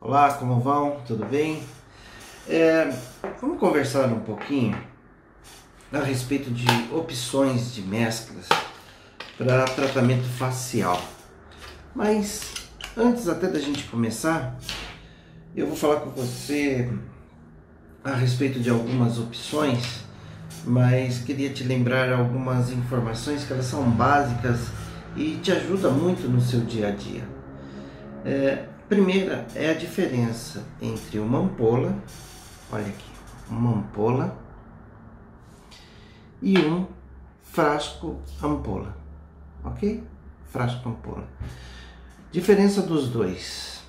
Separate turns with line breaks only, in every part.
Olá, como vão? Tudo bem? Vamos conversar um pouquinho a respeito de opções de mesclas para tratamento facial. Mas antes até da gente começar, eu vou falar com você a respeito de algumas opções, mas queria te lembrar algumas informações que elas são básicas e te ajudam muito no seu dia a dia. Primeira é a diferença entre uma ampola, olha aqui, uma ampola e um frasco ampola, ok? Frasco ampola. Diferença dos dois.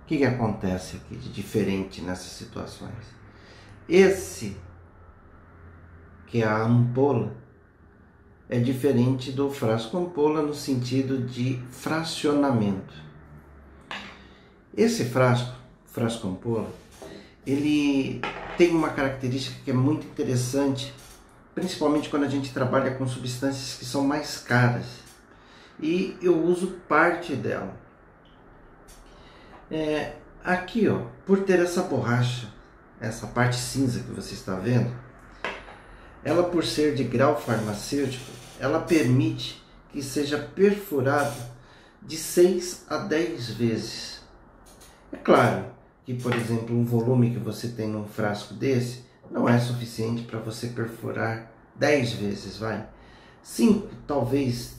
O que acontece aqui de diferente nessas situações? Esse, que é a ampola, é diferente do frasco ampola no sentido de fracionamento. Esse frasco ampola, ele tem uma característica que é muito interessante, principalmente quando a gente trabalha com substâncias que são mais caras. E eu uso parte dela. Aqui, ó, por ter essa borracha, essa parte cinza que você está vendo, ela, por ser de grau farmacêutico, ela permite que seja perfurado de 6 a 10 vezes. É claro que, por exemplo, um volume que você tem num frasco desse não é suficiente para você perfurar 10 vezes, vai. 5 talvez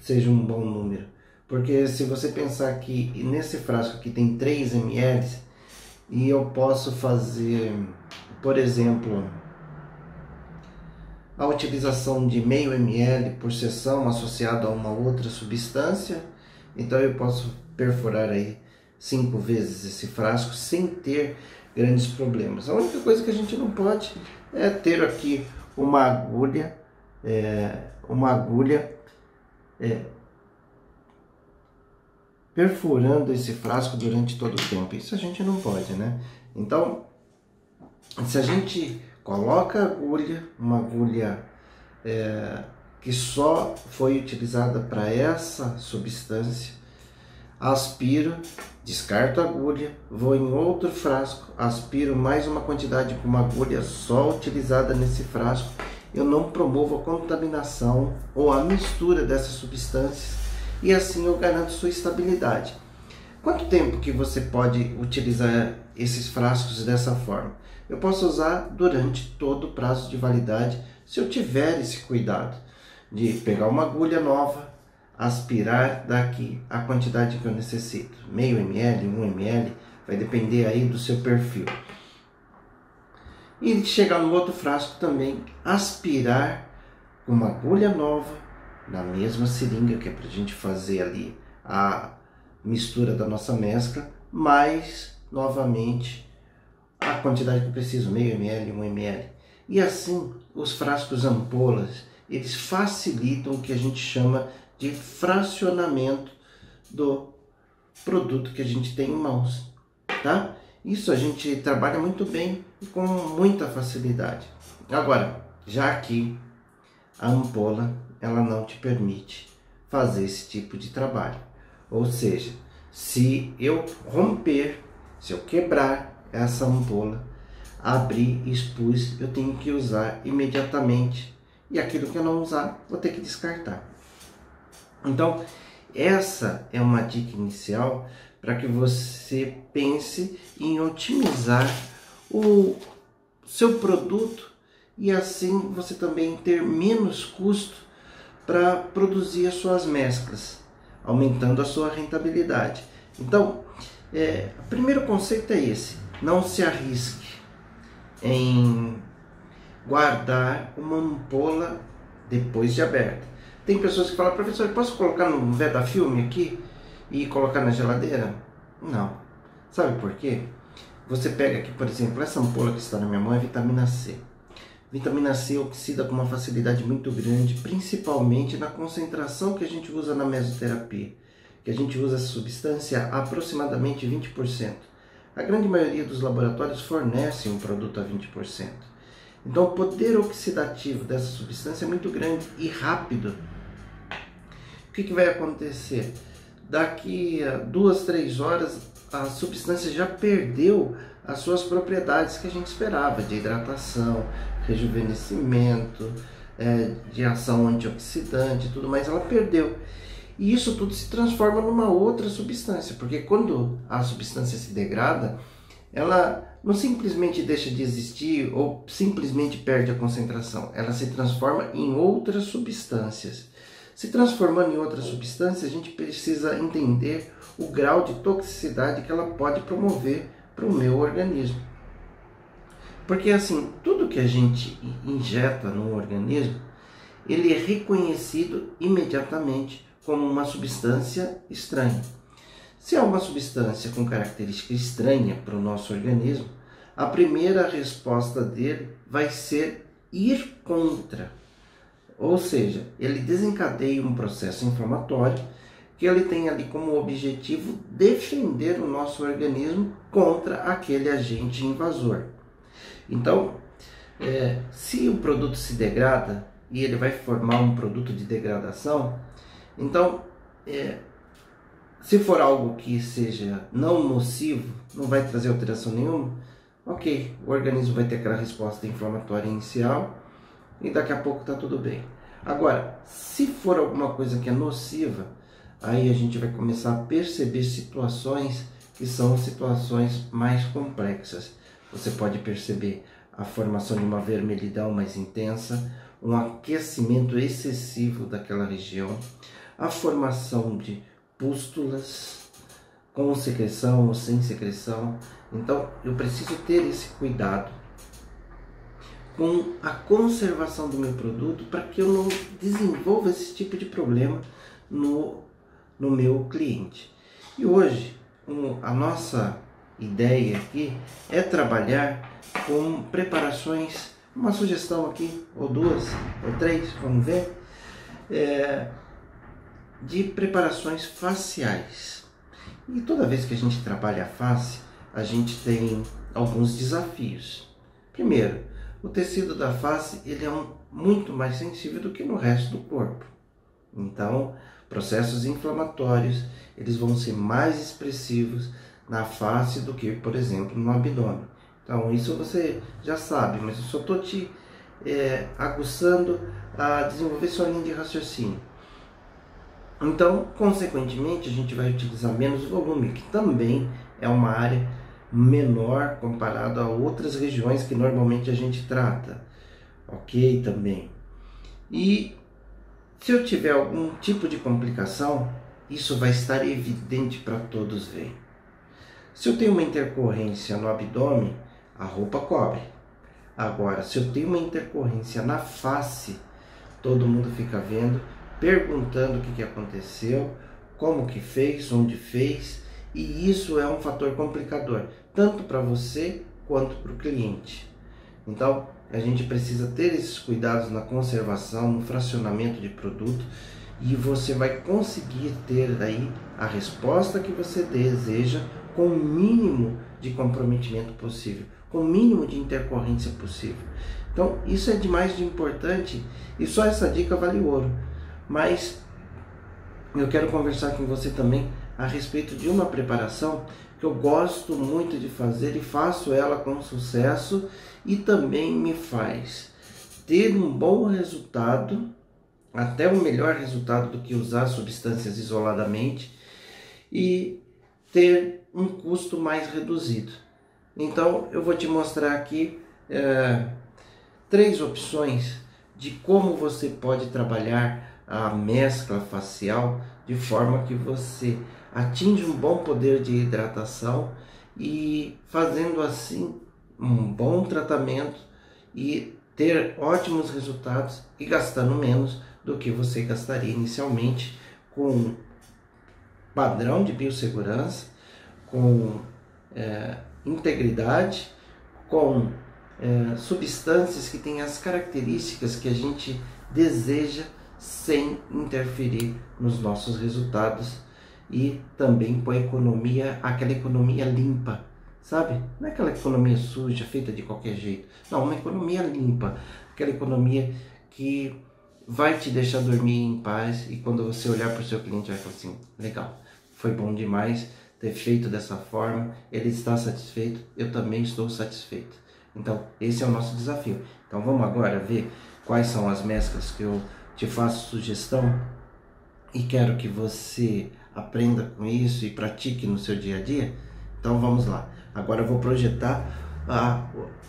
seja um bom número, porque se você pensar que nesse frasco aqui tem 3 ml e eu posso fazer, por exemplo, a utilização de meio ml por sessão associado a uma outra substância, então eu posso perfurar aí 5 vezes esse frasco sem ter grandes problemas. A única coisa que a gente não pode é ter aqui uma agulha perfurando esse frasco durante todo o tempo. Isso a gente não pode, né? Então, se a gente coloca uma agulha que só foi utilizada para essa substância, aspiro, descarto a agulha, vou em outro frasco, aspiro mais uma quantidade com uma agulha só utilizada nesse frasco, eu não promovo a contaminação ou a mistura dessas substâncias e assim eu garanto sua estabilidade. Quanto tempo que você pode utilizar esses frascos dessa forma? Eu posso usar durante todo o prazo de validade se eu tiver esse cuidado de pegar uma agulha nova, aspirar daqui a quantidade que eu necessito, meio ml, 1 ml, vai depender aí do seu perfil. E chegar no outro frasco também, aspirar com uma agulha nova, na mesma seringa, que é para a gente fazer ali a mistura da nossa mescla, mais novamente a quantidade que eu preciso, meio ml, 1 ml. E assim, os frascos ampolas, eles facilitam o que a gente chama de fracionamento do produto que a gente tem em mãos, tá? Isso a gente trabalha muito bem e com muita facilidade. Agora, já aqui, a ampola, ela não te permite fazer esse tipo de trabalho. Ou seja, se eu romper, se eu quebrar essa ampola, abrir, expus, eu tenho que usar imediatamente. E aquilo que eu não usar, vou ter que descartar. Então, essa é uma dica inicial para que você pense em otimizar o seu produto e assim você também ter menos custo para produzir as suas mesclas, aumentando a sua rentabilidade. Então, o primeiro conceito é esse: não se arrisque em guardar uma ampola depois de aberta. Tem pessoas que falam: professor, posso colocar num Vedafilme aqui e colocar na geladeira? Não. Sabe por quê? Você pega aqui, por exemplo, essa ampola que está na minha mão é vitamina C. Vitamina C oxida com uma facilidade muito grande, principalmente na concentração que a gente usa na mesoterapia, que a gente usa essa substância a aproximadamente 20%. A grande maioria dos laboratórios fornecem um produto a 20%. Então o poder oxidativo dessa substância é muito grande e rápido. O que vai acontecer? Daqui a 2, 3 horas a substância já perdeu as suas propriedades que a gente esperava, de hidratação, rejuvenescimento, de ação antioxidante e tudo mais, ela perdeu. E isso tudo se transforma numa outra substância, porque quando a substância se degrada, ela não simplesmente deixa de existir ou simplesmente perde a concentração, ela se transforma em outras substâncias. Se transformando em outras substâncias, a gente precisa entender o grau de toxicidade que ela pode promover para o meu organismo. Porque assim, tudo que a gente injeta no organismo, ele é reconhecido imediatamente como uma substância estranha. Se é uma substância com característica estranha para o nosso organismo, a primeira resposta dele vai ser ir contra. Ou seja, ele desencadeia um processo inflamatório que ele tem ali como objetivo defender o nosso organismo contra aquele agente invasor. Então, se o produto se degrada e ele vai formar um produto de degradação, então, se for algo que seja não nocivo, não vai trazer alteração nenhuma, ok, o organismo vai ter aquela resposta inflamatória inicial e daqui a pouco está tudo bem. Agora, se for alguma coisa que é nociva, aí a gente vai começar a perceber situações que são situações mais complexas. Você pode perceber a formação de uma vermelhidão mais intensa, um aquecimento excessivo daquela região, a formação de pústulas com secreção ou sem secreção. Então eu preciso ter esse cuidado com a conservação do meu produto para que eu não desenvolva esse tipo de problema no meu cliente. E hoje a nossa ideia aqui é trabalhar com preparações, uma sugestão aqui, ou duas, ou três, vamos ver, de preparações faciais. E toda vez que a gente trabalha a face, a gente tem alguns desafios. Primeiro, o tecido da face ele é muito mais sensível do que no resto do corpo. Então, processos inflamatórios eles vão ser mais expressivos na face do que, por exemplo, no abdômen. Então, isso você já sabe, mas eu só estou te aguçando a desenvolver sua linha de raciocínio. Então, consequentemente, a gente vai utilizar menos volume, que também é uma área menor comparado a outras regiões que normalmente a gente trata. Ok, também. E se eu tiver algum tipo de complicação, isso vai estar evidente para todos verem. Se eu tenho uma intercorrência no abdômen, a roupa cobre. Agora, se eu tenho uma intercorrência na face, todo mundo fica vendo, perguntando o que aconteceu, como que fez, onde fez, e isso é um fator complicador, tanto para você quanto para o cliente. Então, a gente precisa ter esses cuidados na conservação, no fracionamento de produto, e você vai conseguir ter aí a resposta que você deseja com o mínimo de comprometimento possível, com o mínimo de intercorrência possível. Então, isso é demais de importante e só essa dica vale ouro. Mas eu quero conversar com você também a respeito de uma preparação que eu gosto muito de fazer e faço ela com sucesso e também me faz ter um bom resultado, até um melhor resultado do que usar substâncias isoladamente e ter um custo mais reduzido. Então eu vou te mostrar aqui 3 opções de como você pode trabalhar a mescla facial de forma que você atinge um bom poder de hidratação e fazendo assim um bom tratamento e ter ótimos resultados e gastando menos do que você gastaria inicialmente, com padrão de biossegurança, com integridade, com substâncias que têm as características que a gente deseja sem interferir nos nossos resultados e também com a economia, aquela economia limpa, sabe? Não é aquela economia suja, feita de qualquer jeito. Não, uma economia limpa, aquela economia que vai te deixar dormir em paz e quando você olhar para o seu cliente vai falar assim, legal, foi bom demais ter feito dessa forma, ele está satisfeito, eu também estou satisfeito. Então, esse é o nosso desafio. Então, vamos agora ver quais são as mesclas que eu te faço sugestão e quero que você aprenda com isso e pratique no seu dia a dia. Então, vamos lá. Agora eu vou projetar a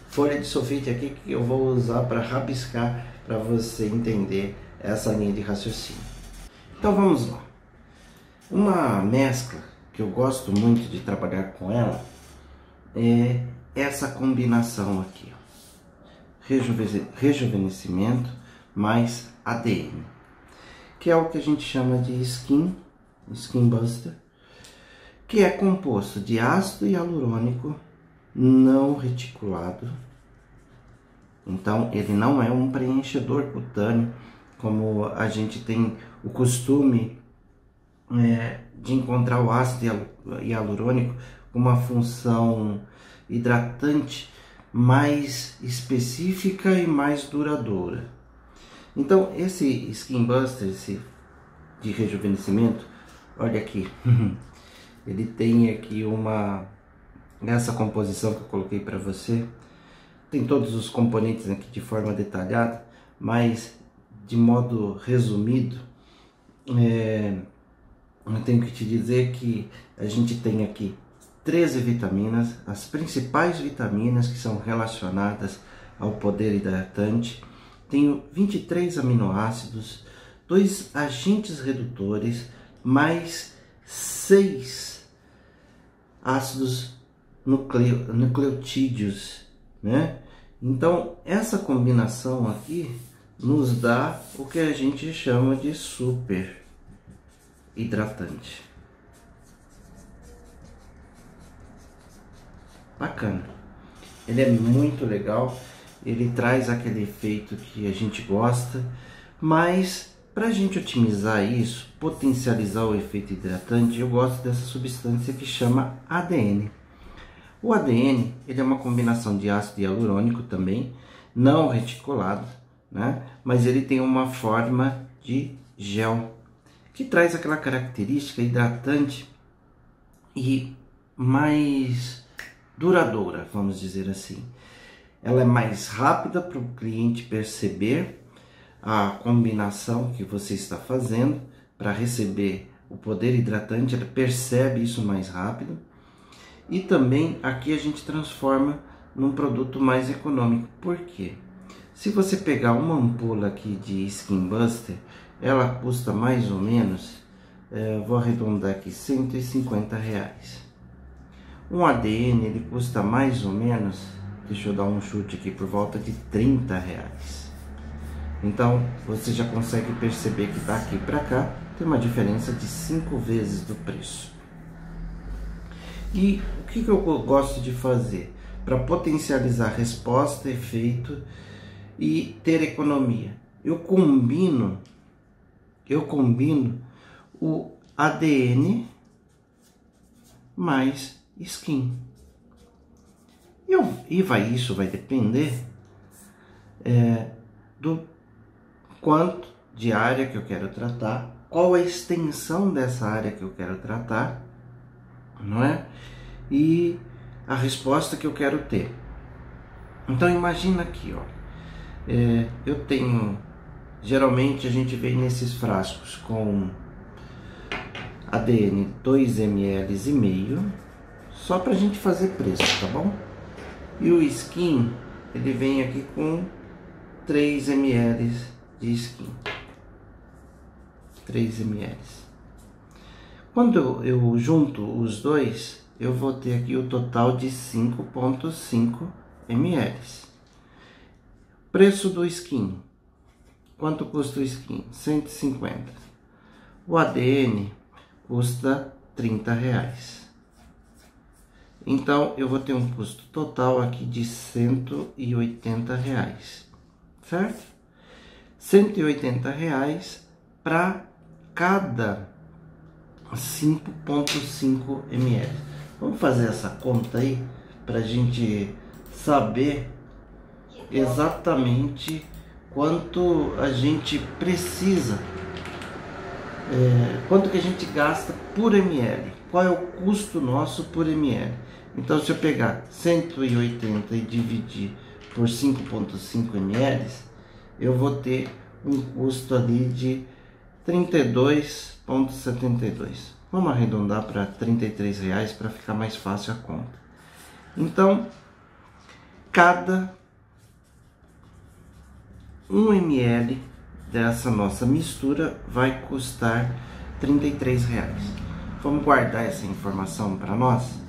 folha de sulfite aqui que eu vou usar para rabiscar, para você entender essa linha de raciocínio. Então, vamos lá. Uma mescla que eu gosto muito de trabalhar com ela é essa combinação aqui, ó. Rejuvenescimento mais ADN, que é o que a gente chama de Skin Buster, que é composto de ácido hialurônico não reticulado. Então ele não é um preenchedor cutâneo, como a gente tem o costume de encontrar o ácido hialurônico com uma função hidratante mais específica e mais duradoura. Então esse Skin Buster, esse de rejuvenescimento, olha aqui, ele tem aqui nessa composição que eu coloquei para você, tem todos os componentes aqui de forma detalhada, mas de modo resumido, eu tenho que te dizer que a gente tem aqui 13 vitaminas, as principais vitaminas que são relacionadas ao poder hidratante. Tenho 23 aminoácidos, 2 agentes redutores, mais 6 ácidos nucleotídeos, né? Então, essa combinação aqui nos dá o que a gente chama de super hidratante. Bacana. Ele é muito legal, ele traz aquele efeito que a gente gosta, mas para a gente otimizar isso, potencializar o efeito hidratante, eu gosto dessa substância que chama ADN. O ADN, ele é uma combinação de ácido hialurônico também, não reticulado, né? Mas ele tem uma forma de gel, que traz aquela característica hidratante e mais duradoura, vamos dizer assim. Ela é mais rápida para o cliente perceber a combinação que você está fazendo para receber o poder hidratante, ela percebe isso mais rápido. E também aqui a gente transforma num produto mais econômico. Por quê? Se você pegar uma ampola aqui de Skin Buster, ela custa mais ou menos, vou arredondar aqui, R$150. Um ADN ele custa mais ou menos, deixa eu dar um chute aqui, por volta de R$30. Então você já consegue perceber que daqui para cá tem uma diferença de 5 vezes do preço. E o que eu gosto de fazer para potencializar resposta, efeito e ter economia? Eu combino o ADN mais skin. Isso vai depender do quanto de área que eu quero tratar, qual a extensão dessa área que eu quero tratar, não é? E a resposta que eu quero ter. Então imagina aqui, ó, eu tenho, geralmente a gente vem nesses frascos com ADN 2,5 ml, só pra gente fazer preço, tá bom? E o skin, ele vem aqui com 3 ml de skin, 3 ml. Quando eu junto os dois, eu vou ter aqui o total de 5,5 ml. Preço do skin. Quanto custa o skin? 150. O ADN custa R$30. Então eu vou ter um custo total aqui de R$180, certo? R$180 para cada 5,5 ml. Vamos fazer essa conta aí para a gente saber exatamente quanto a gente precisa, quanto que a gente gasta por ml. qual é o custo nosso por ml. Então, se eu pegar 180 e dividir por 5,5 ml, eu vou ter um custo ali de 32,72. Vamos arredondar para R$33 para ficar mais fácil a conta. Então, cada 1 ml dessa nossa mistura vai custar R$33. Vamos guardar essa informação para nós?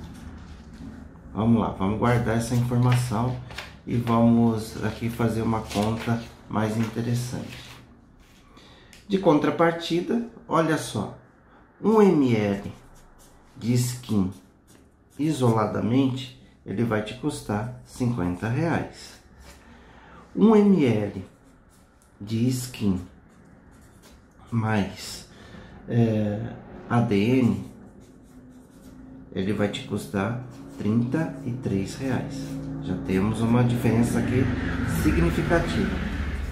Vamos lá, vamos guardar essa informação e vamos aqui fazer uma conta mais interessante. De contrapartida, olha só, 1 ml de skin isoladamente, ele vai te custar R$50. 1 ml de skin mais ADN, ele vai te custar R$33. Já temos uma diferença aqui significativa,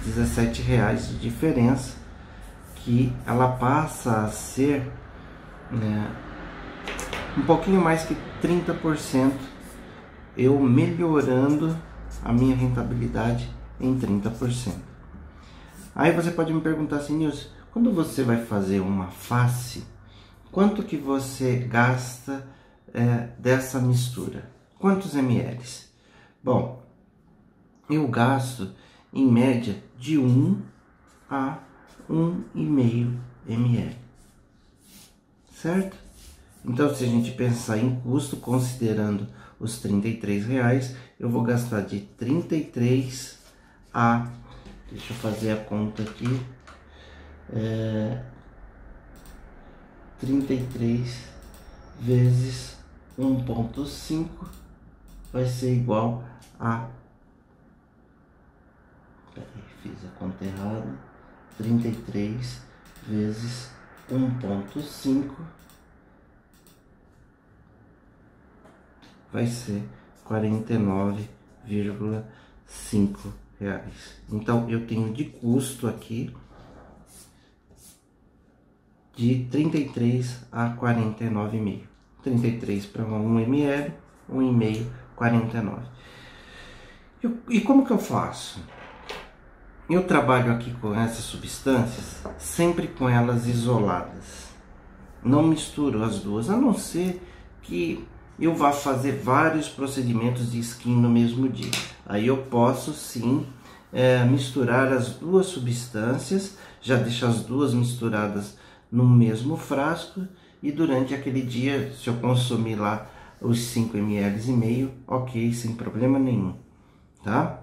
R$17 de diferença, que ela passa a ser um pouquinho mais que 30%, eu melhorando a minha rentabilidade em 30%. Aí você pode me perguntar assim, Nilson, quando você vai fazer uma face, quanto que você gasta dessa mistura? Quantos ml? Bom, eu gasto em média de 1 a 1,5 ml, certo? Então, se a gente pensar em custo, considerando os R$33, eu vou gastar de 33 a... Deixa eu fazer a conta aqui. 33 vezes 1,5 vai ser igual a... Peraí, fiz a conta errada. 33 vezes 1,5 vai ser R$49,5. Então, eu tenho de custo aqui de 33 a 49,5. 33 para 1 ml, 1,5, 49. E como que eu faço? Eu trabalho aqui com essas substâncias, sempre com elas isoladas. Não misturo as duas, a não ser que eu vá fazer vários procedimentos de skin no mesmo dia. Aí eu posso sim misturar as duas substâncias, já deixar as duas misturadas no mesmo frasco, e durante aquele dia, se eu consumir lá os 5,5 ml, ok, sem problema nenhum, tá?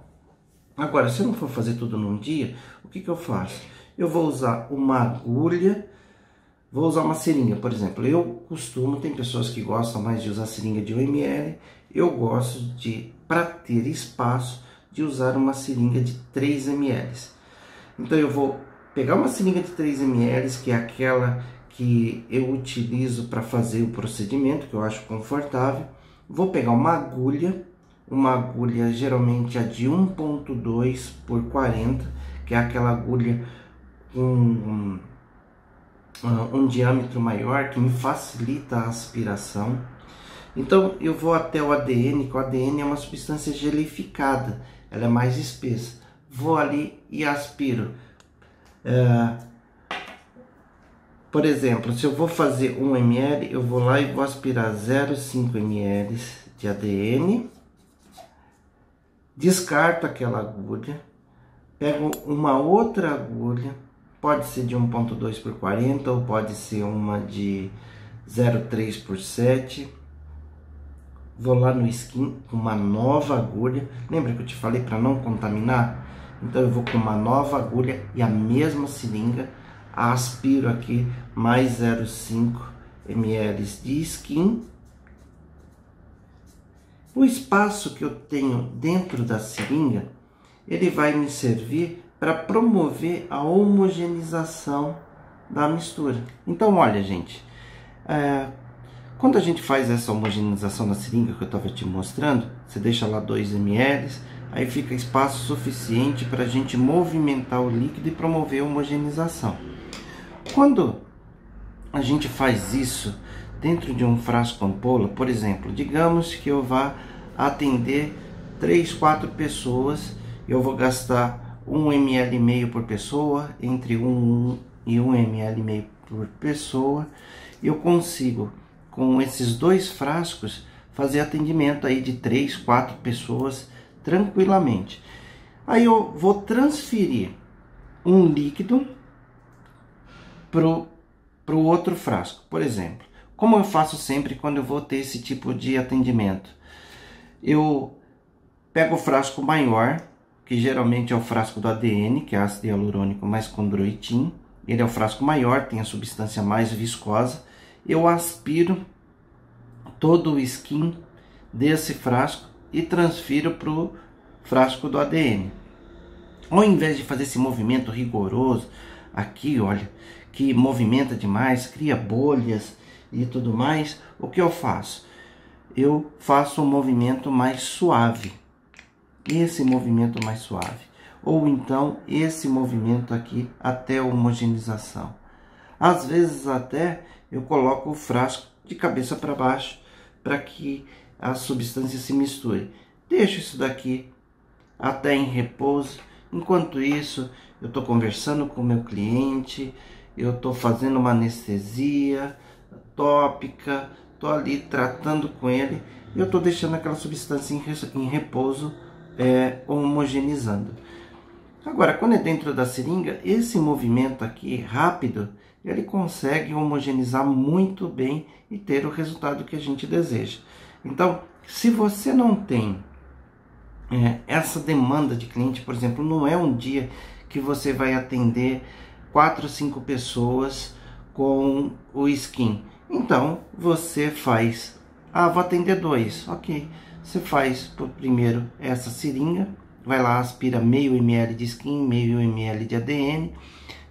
Agora, se eu não for fazer tudo num dia, o que eu faço? Eu vou usar uma agulha, vou usar uma seringa, por exemplo. Eu costumo, tem pessoas que gostam mais de usar seringa de 1 ml, eu gosto de, para ter espaço, de usar uma seringa de 3 ml. Então eu vou pegar uma seringa de 3 ml, que é aquela que eu utilizo para fazer o procedimento, que eu acho confortável. Vou pegar uma agulha geralmente a de 1,2 por 40, que é aquela agulha com um diâmetro maior, que me facilita a aspiração. Então eu vou até o ADN, que o ADN é uma substância gelificada, ela é mais espessa. Vou ali e aspiro. Por exemplo, se eu vou fazer 1 ml, eu vou lá e vou aspirar 0,5 ml de ADN, descarto aquela agulha, pego uma outra agulha, pode ser de 1,2 por 40 ou pode ser uma de 0,3 por 7. Vou lá no skin com uma nova agulha. Lembra que eu te falei para não contaminar? Então eu vou com uma nova agulha e a mesma seringa, aspiro aqui mais 0,5 ml de skin. O espaço que eu tenho dentro da seringa, ele vai me servir para promover a homogeneização da mistura. Então, olha, gente, quando a gente faz essa homogeneização na seringa que eu estava te mostrando, você deixa lá 2 ml, aí fica espaço suficiente para a gente movimentar o líquido e promover a homogeneização. Quando a gente faz isso dentro de um frasco ampola, por exemplo, digamos que eu vá atender 3, 4 pessoas, eu vou gastar 1,5 ml por pessoa, entre 1 e 1,5 ml por pessoa, eu consigo, com esses 2 frascos, fazer atendimento aí de 3, 4 pessoas tranquilamente. Aí eu vou transferir um líquido pro outro frasco. Por exemplo, como eu faço sempre quando eu vou ter esse tipo de atendimento, eu pego o frasco maior, que geralmente é o frasco do ADN, que é ácido hialurônico mais condroitin. Ele é o frasco maior, tem a substância mais viscosa. Eu aspiro todo o skin desse frasco e transfiro para o frasco do ADN. Ao invés de fazer esse movimento rigoroso aqui, olha, que movimenta demais, cria bolhas e tudo mais, o que eu faço? Eu faço um movimento mais suave. Esse movimento mais suave. Ou então esse movimento aqui até a homogeneização. Às vezes até eu coloco o frasco de cabeça para baixo para que a substância se misture. Deixo isso daqui até em repouso. Enquanto isso, eu estou conversando com o meu cliente, eu estou fazendo uma anestesia tópica, estou ali tratando com ele, e eu estou deixando aquela substância em repouso, homogeneizando. Agora, quando é dentro da seringa, esse movimento aqui rápido, ele consegue homogeneizar muito bem e ter o resultado que a gente deseja. Então, se você não tem essa demanda de cliente, por exemplo, não é um dia que você vai atender 4, 5 pessoas com o skin. Então, você faz, vou atender 2, ok. Você faz primeiro essa seringa, vai lá, aspira meio ml de skin, meio ml de ADN,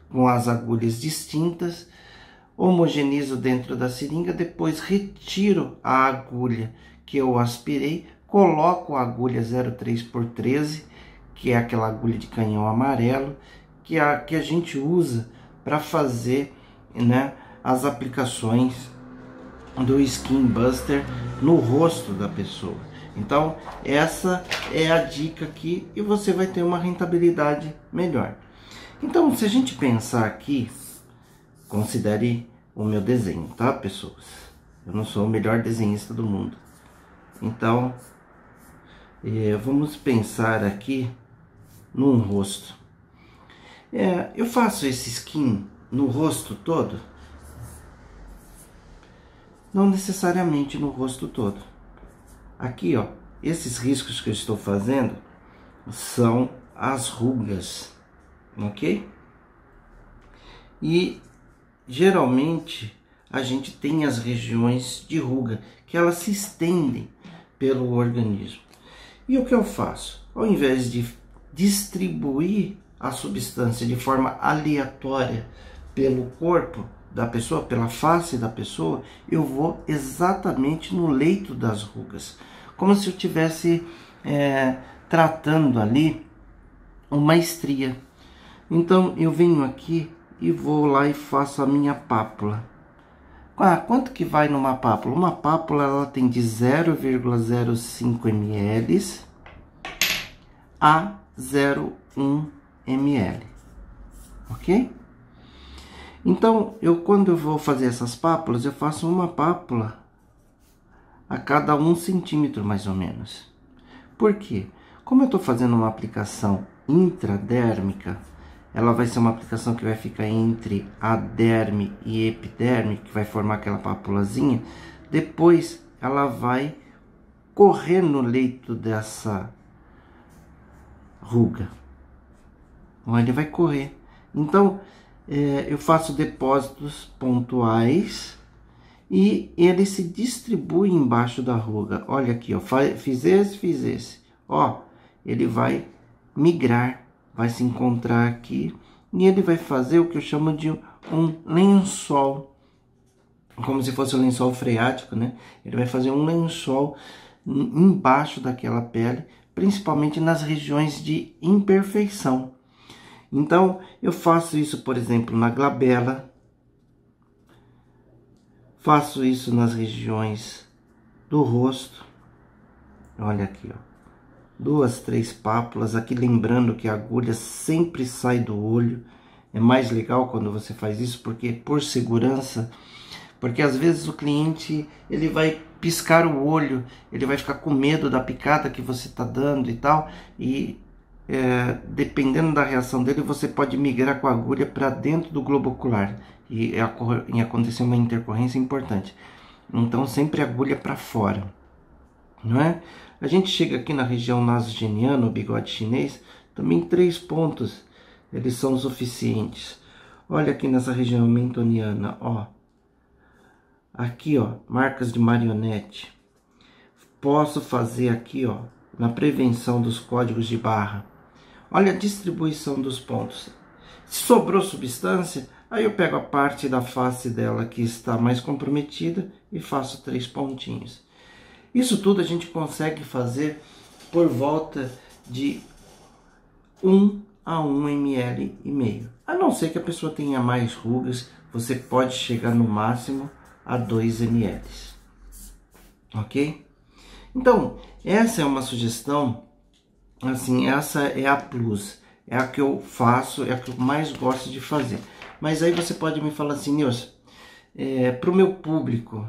com as agulhas distintas, homogenizo dentro da seringa, depois retiro a agulha que eu aspirei, coloco a agulha 0,3x13, que é aquela agulha de canhão amarelo, que a gente usa para fazer, né, as aplicações do Skin Buster no rosto da pessoa. Então, essa é a dica aqui e você vai ter uma rentabilidade melhor. Então, se a gente pensar aqui, considere o meu desenho, tá, pessoas? Eu não sou o melhor desenhista do mundo. Então, vamos pensar aqui num rosto. Eu faço esse skin no rosto todo? Não necessariamente no rosto todo. Aqui, ó, esses riscos que eu estou fazendo são as rugas, ok? E geralmente a gente tem as regiões de ruga que elas se estendem pelo organismo. E o que eu faço? Ao invés de distribuir a substância de forma aleatória pelo corpo da pessoa, pela face da pessoa, eu vou exatamente no leito das rugas, como se eu estivesse tratando ali uma estria. Então eu venho aqui e vou lá e faço a minha pápula. Quanto que vai numa pápula? Uma pápula ela tem de 0,05 ml a 0,1 ml, ok? Então, quando eu vou fazer essas pápulas, eu faço uma pápula a cada 1 centímetro, mais ou menos. Por quê? Como eu estou fazendo uma aplicação intradérmica, ela vai ser uma aplicação que vai ficar entre a derme e epiderme, que vai formar aquela pápulazinha. Depois, ela vai correr no leito dessa ruga. Ele vai correr. Então, eu faço depósitos pontuais e ele se distribui embaixo da ruga. Olha aqui, ó, fiz esse. Ó, ele vai migrar, vai se encontrar aqui e ele vai fazer o que eu chamo de um lençol, como se fosse um lençol freático, né? Ele vai fazer um lençol embaixo daquela pele, principalmente nas regiões de imperfeição. Então, eu faço isso, por exemplo, na glabela, Faço isso nas regiões do rosto. Olha aqui, ó. 2, 3 pápulas. Aqui lembrando que a agulha sempre sai do olho. É mais legal quando você faz isso, porque por segurança, porque às vezes o cliente ele vai piscar o olho, ele vai ficar com medo da picada que você está dando e tal, e dependendo da reação dele, você pode migrar com a agulha para dentro do globo ocular e acontecer uma intercorrência importante. Então sempre agulha para fora, não é? A gente chega aqui na região nasogeniana, o bigode chinês, também 3 pontos, eles são suficientes. Olha aqui nessa região mentoniana, ó. Aqui, ó, marcas de marionete. Posso fazer aqui, ó, na prevenção dos códigos de barra. Olha a distribuição dos pontos. Se sobrou substância, aí eu pego a parte da face dela que está mais comprometida e faço 3 pontinhos. Isso tudo a gente consegue fazer por volta de 1 a 1,5 ml. A não ser que a pessoa tenha mais rugas, você pode chegar no máximo a 2 ml. Ok? Então, essa é uma sugestão, assim, essa é a plus, é a que eu faço, é a que eu mais gosto de fazer. Mas aí você pode me falar assim, Nilson, para o meu público,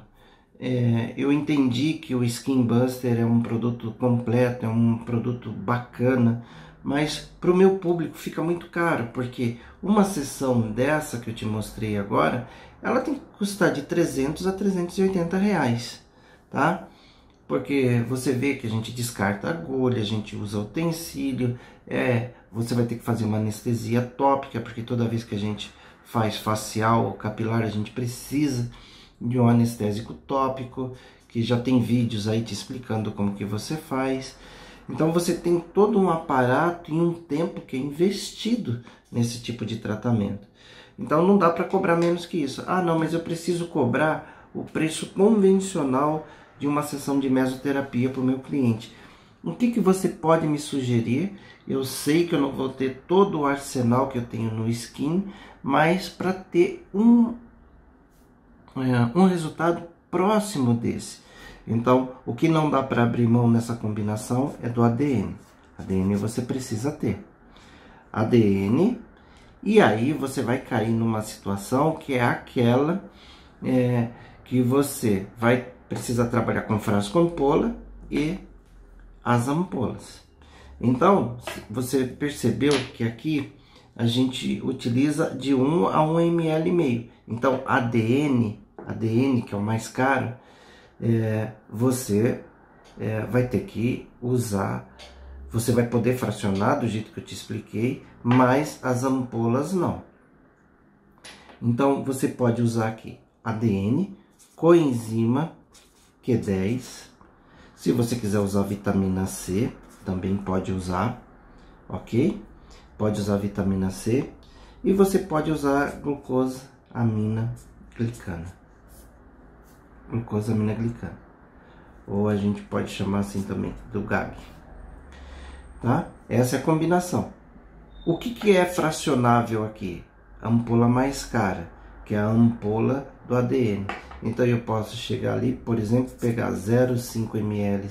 eu entendi que o Skin Buster é um produto completo, é um produto bacana, mas para o meu público fica muito caro, porque uma sessão dessa que eu te mostrei agora, ela tem que custar de 300 a 380 reais, tá? Porque você vê que a gente descarta a agulha, a gente usa utensílio, você vai ter que fazer uma anestesia tópica, porque toda vez que a gente faz facial ou capilar, a gente precisa de um anestésico tópico, que já tem vídeos aí te explicando como que você faz. Então você tem todo um aparato e um tempo que é investido nesse tipo de tratamento. Então não dá para cobrar menos que isso. Ah, não, mas eu preciso cobrar o preço convencional de uma sessão de mesoterapia para o meu cliente. O que você pode me sugerir? Eu sei que eu não vou ter todo o arsenal que eu tenho no Skin, mas para ter um resultado próximo desse. Então, o que não dá para abrir mão nessa combinação é do ADN. ADN você precisa ter. ADN, e aí você vai cair numa situação que é aquela que você vai precisar trabalhar com frasco ampola e as ampolas. Então, você percebeu que aqui a gente utiliza de 1 a 1,5 ml. Então, ADN, que é o mais caro, você vai ter que usar, você vai poder fracionar do jeito que eu te expliquei, mas as ampolas não. Então, você pode usar aqui ADN, coenzima Q10. Se você quiser usar vitamina C, também pode usar, ok? Pode usar vitamina C e você pode usar glucosamina glicana. Glucosamina glicana. Ou a gente pode chamar assim também, do GAG. Tá? Essa é a combinação. O que é fracionável aqui? A ampola mais cara, que é a ampola do ADN. Então eu posso chegar ali, por exemplo, pegar 0,5 ml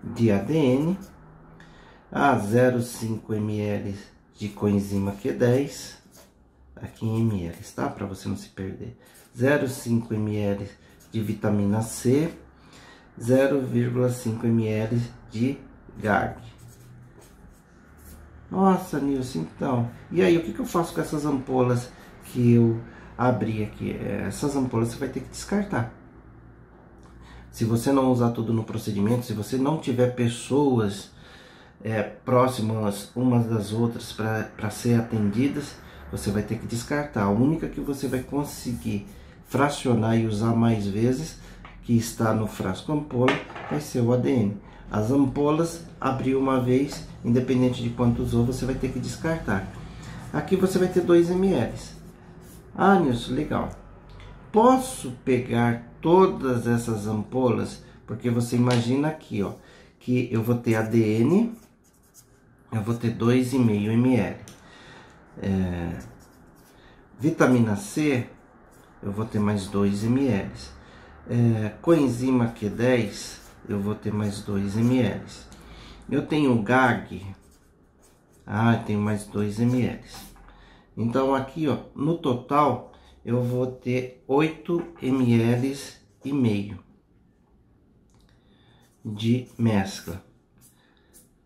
de ADN, a 0,5 ml de coenzima Q10, aqui em ml, tá? Para você não se perder. 0,5 ml de vitamina C, 0,5 ml de GAG. Nossa, Nilson, então, e aí o que eu faço com essas ampolas que eu abri aqui? Essas ampolas você vai ter que descartar. Se você não usar tudo no procedimento, se você não tiver pessoas próximas umas das outras para ser atendidas, você vai ter que descartar. A única que você vai conseguir fracionar e usar mais vezes, que está no frasco ampola, vai ser o ADN. As ampolas, abriu uma vez, independente de quanto usou, você vai ter que descartar. Aqui você vai ter 2 ml. Ah, Nilson, legal. Posso pegar todas essas ampolas? Porque você imagina aqui, ó, que eu vou ter ADN, eu vou ter 2,5 ml. Vitamina C, eu vou ter mais 2 ml. coenzima Q10, eu vou ter mais 2 ml. Eu tenho GAG, tenho mais 2 ml. Então aqui, ó, no total eu vou ter 8 ml e meio de mescla.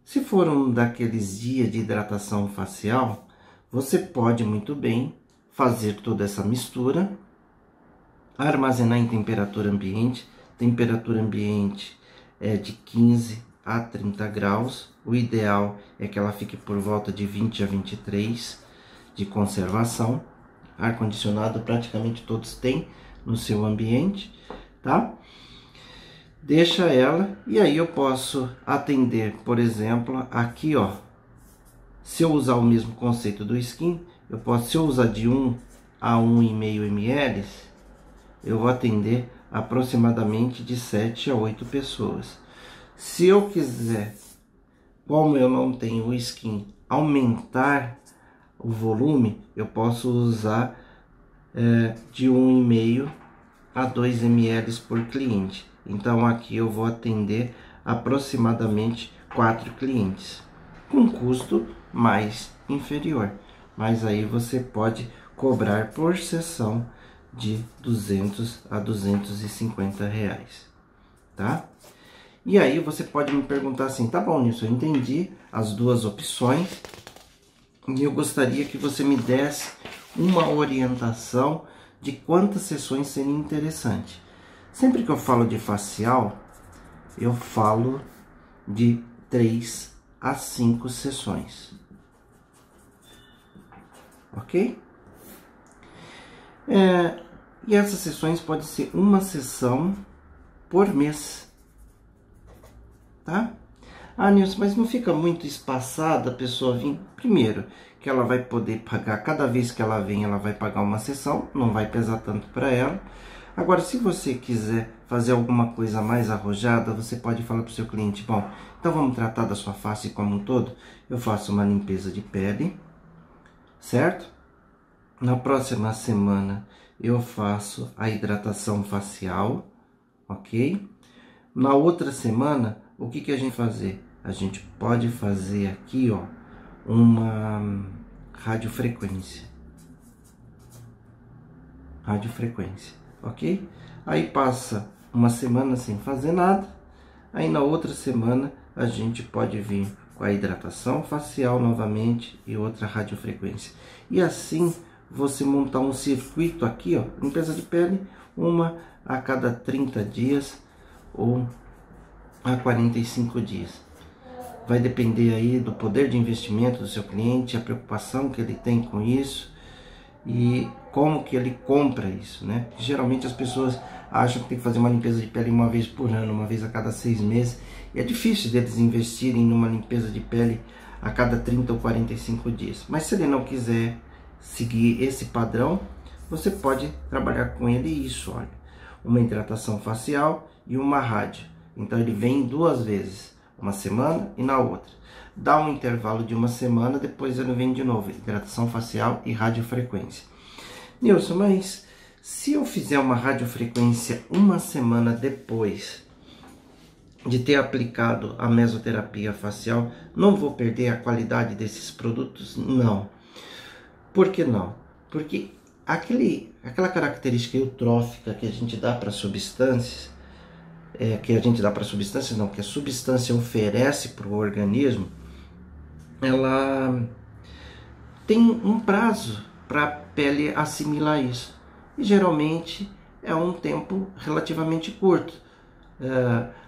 Se for um daqueles dias de hidratação facial, você pode muito bem fazer toda essa mistura, armazenar em temperatura ambiente. Temperatura ambiente é de 15 a 30 graus. O ideal é que ela fique por volta de 20 a 23 de conservação. Ar-condicionado praticamente todos têm no seu ambiente, tá? Deixa ela, e aí eu posso atender, por exemplo, aqui, ó. Se eu usar o mesmo conceito do skin, se eu usar de 1 a 1,5 ml, eu vou atender aproximadamente de 7 a 8 pessoas. Se eu quiser, como eu não tenho o skin, aumentar o volume, eu posso usar de 1,5 a 2 ml por cliente. Então aqui eu vou atender aproximadamente 4 clientes, com custo mais inferior. Mas aí você pode cobrar por sessão de 200 a 250 reais, tá? E aí você pode me perguntar assim, tá bom, Nilson, eu entendi as duas opções e eu gostaria que você me desse uma orientação de quantas sessões seria interessante. Sempre que eu falo de facial, eu falo de 3 a 5 sessões, ok? E essas sessões podem ser uma sessão por mês, tá? Nilson, mas não fica muito espaçada a pessoa vir? Primeiro, que ela vai poder pagar, cada vez que ela vem, ela vai pagar uma sessão, não vai pesar tanto para ela. Agora, se você quiser fazer alguma coisa mais arrojada, você pode falar para o seu cliente, bom, então vamos tratar da sua face como um todo? Eu faço uma limpeza de pele, certo? Na próxima semana eu faço a hidratação facial, ok? Na outra semana, o que a gente fazer? A gente pode fazer aqui, ó, uma radiofrequência. Radiofrequência, ok? Aí passa uma semana sem fazer nada. Aí na outra semana a gente pode vir com a hidratação facial novamente e outra radiofrequência. E assim você montar um circuito aqui, ó, limpeza de pele, uma a cada 30 dias ou a 45 dias. Vai depender aí do poder de investimento do seu cliente, a preocupação que ele tem com isso e como que ele compra isso, né? Geralmente as pessoas acham que tem que fazer uma limpeza de pele uma vez por ano, uma vez a cada 6 meses. E é difícil deles investirem numa limpeza de pele a cada 30 ou 45 dias. Mas se ele não quiser seguir esse padrão, você pode trabalhar com ele isso, olha. Uma hidratação facial e uma rádio. Então ele vem 2 vezes, uma semana e na outra. Dá um intervalo de uma semana, depois ele vem de novo, hidratação facial e radiofrequência. Nilson, mas se eu fizer uma radiofrequência uma semana depois de ter aplicado a mesoterapia facial, não vou perder a qualidade desses produtos? Não. Por que não? Porque aquela característica eutrófica que a gente dá para substâncias, que a substância oferece para o organismo, ela tem um prazo para a pele assimilar isso. E geralmente é um tempo relativamente curto.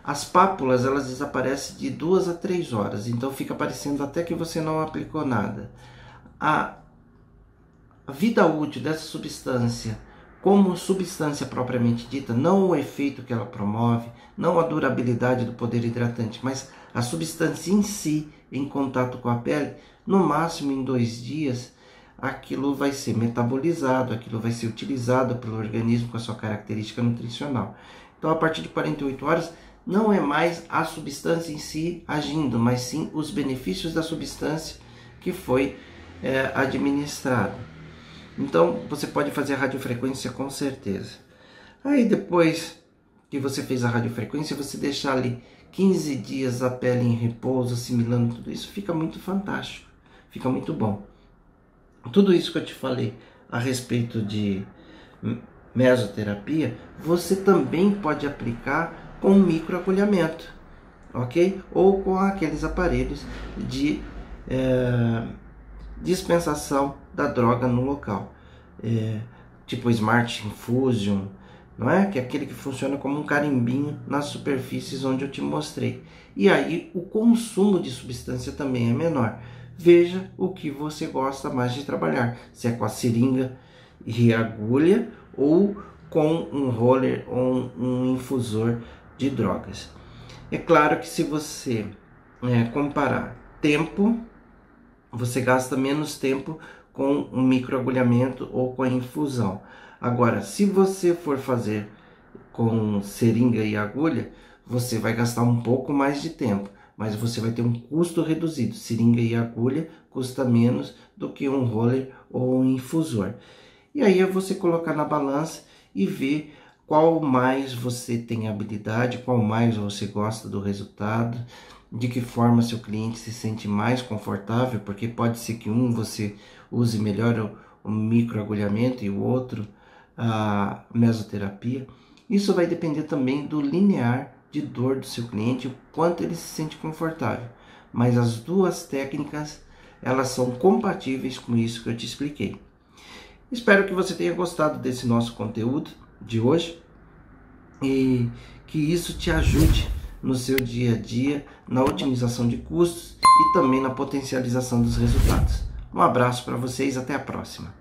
As pápulas, elas desaparecem de 2 a 3 horas, então fica parecendo até que você não aplicou nada. A vida útil dessa substância, como substância propriamente dita, não o efeito que ela promove, não a durabilidade do poder hidratante, mas a substância em si, em contato com a pele, no máximo em 2 dias, aquilo vai ser metabolizado, aquilo vai ser utilizado pelo organismo com a sua característica nutricional. Então, a partir de 48 horas, não é mais a substância em si agindo, mas sim os benefícios da substância que foi administrada. Então, você pode fazer a radiofrequência com certeza. Aí depois que você fez a radiofrequência, você deixar ali 15 dias a pele em repouso, assimilando tudo isso, fica muito fantástico, fica muito bom. Tudo isso que eu te falei a respeito de mesoterapia, você também pode aplicar com microagulhamento, ok? Ou com aqueles aparelhos de dispensação da droga no local, tipo Smart Infusion, não é? Que é aquele que funciona como um carimbinho nas superfícies onde eu te mostrei. E aí o consumo de substância também é menor. Veja o que você gosta mais de trabalhar, se é com a seringa e agulha ou com um roller ou um infusor de drogas. É claro que se você comparar tempo, você gasta menos tempo com um microagulhamento ou com a infusão. Agora, se você for fazer com seringa e agulha, você vai gastar um pouco mais de tempo, mas você vai ter um custo reduzido. Seringa e agulha custa menos do que um roller ou um infusor. E aí é você colocar na balança e ver qual mais você tem habilidade, qual mais você gosta do resultado, de que forma seu cliente se sente mais confortável, porque pode ser que um você use melhor o microagulhamento e o outro a mesoterapia. Isso vai depender também do linear de dor do seu cliente, o quanto ele se sente confortável. Mas as duas técnicas, elas são compatíveis com isso que eu te expliquei. Espero que você tenha gostado desse nosso conteúdo de hoje e que isso te ajude no seu dia a dia, na otimização de custos e também na potencialização dos resultados. Um abraço para vocês, até a próxima.